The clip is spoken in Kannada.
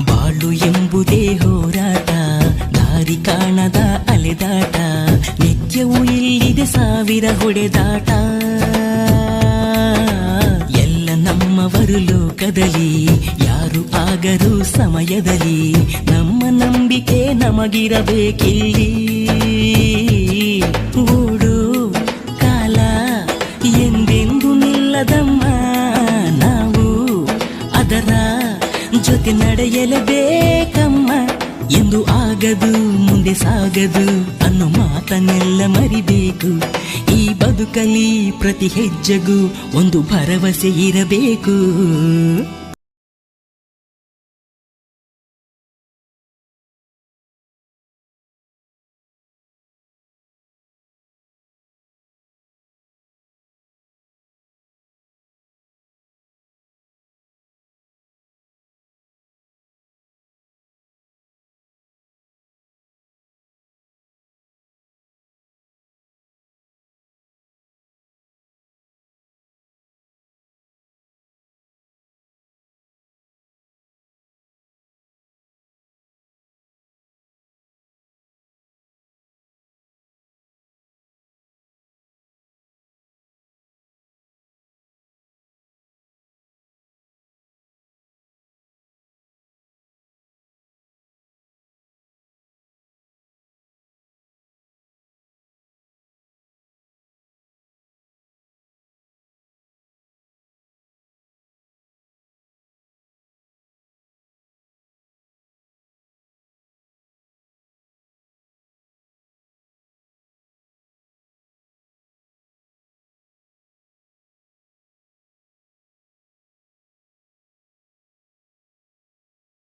ಬಾಳು ಎಂಬುದೇ ಹೋರಾಟ, ದಾರಿ ಕಾಣದ ಅಲೆದಾಟ, ನಿತ್ಯವೂ ಇಲ್ಲಿದೆ ಸಾವಿರ ಹೊಡೆದಾಟ. ಎಲ್ಲ ನಮ್ಮವರು ಲೋಕದಲ್ಲಿ, ಯಾರು ಆಗರು ಸಮಯದಲ್ಲಿ, ನಮ್ಮ ನಂಬಿಕೆ ನಮಗಿರಬೇಕಿಲ್ಲಿ. ಓಡು ಕಾಲ ಎಂದೆಂದು ನಿಲ್ಲದಮ್ಮ, ನಾವು ಅದರ ಜೊತೆ ನಡೆಯಲೇಬೇಕಮ್ಮ. ಎಂದು ಆಗದು ಮುಂದೆ ಸಾಗದು ಅನ್ನೋ ಮಾತನ್ನೆಲ್ಲ ಮರಿಬೇಕು. ಈ ಬದುಕಲಿ ಪ್ರತಿ ಹೆಜ್ಜೆಗೂ ಒಂದು ಭರವಸೆ ಇರಬೇಕು.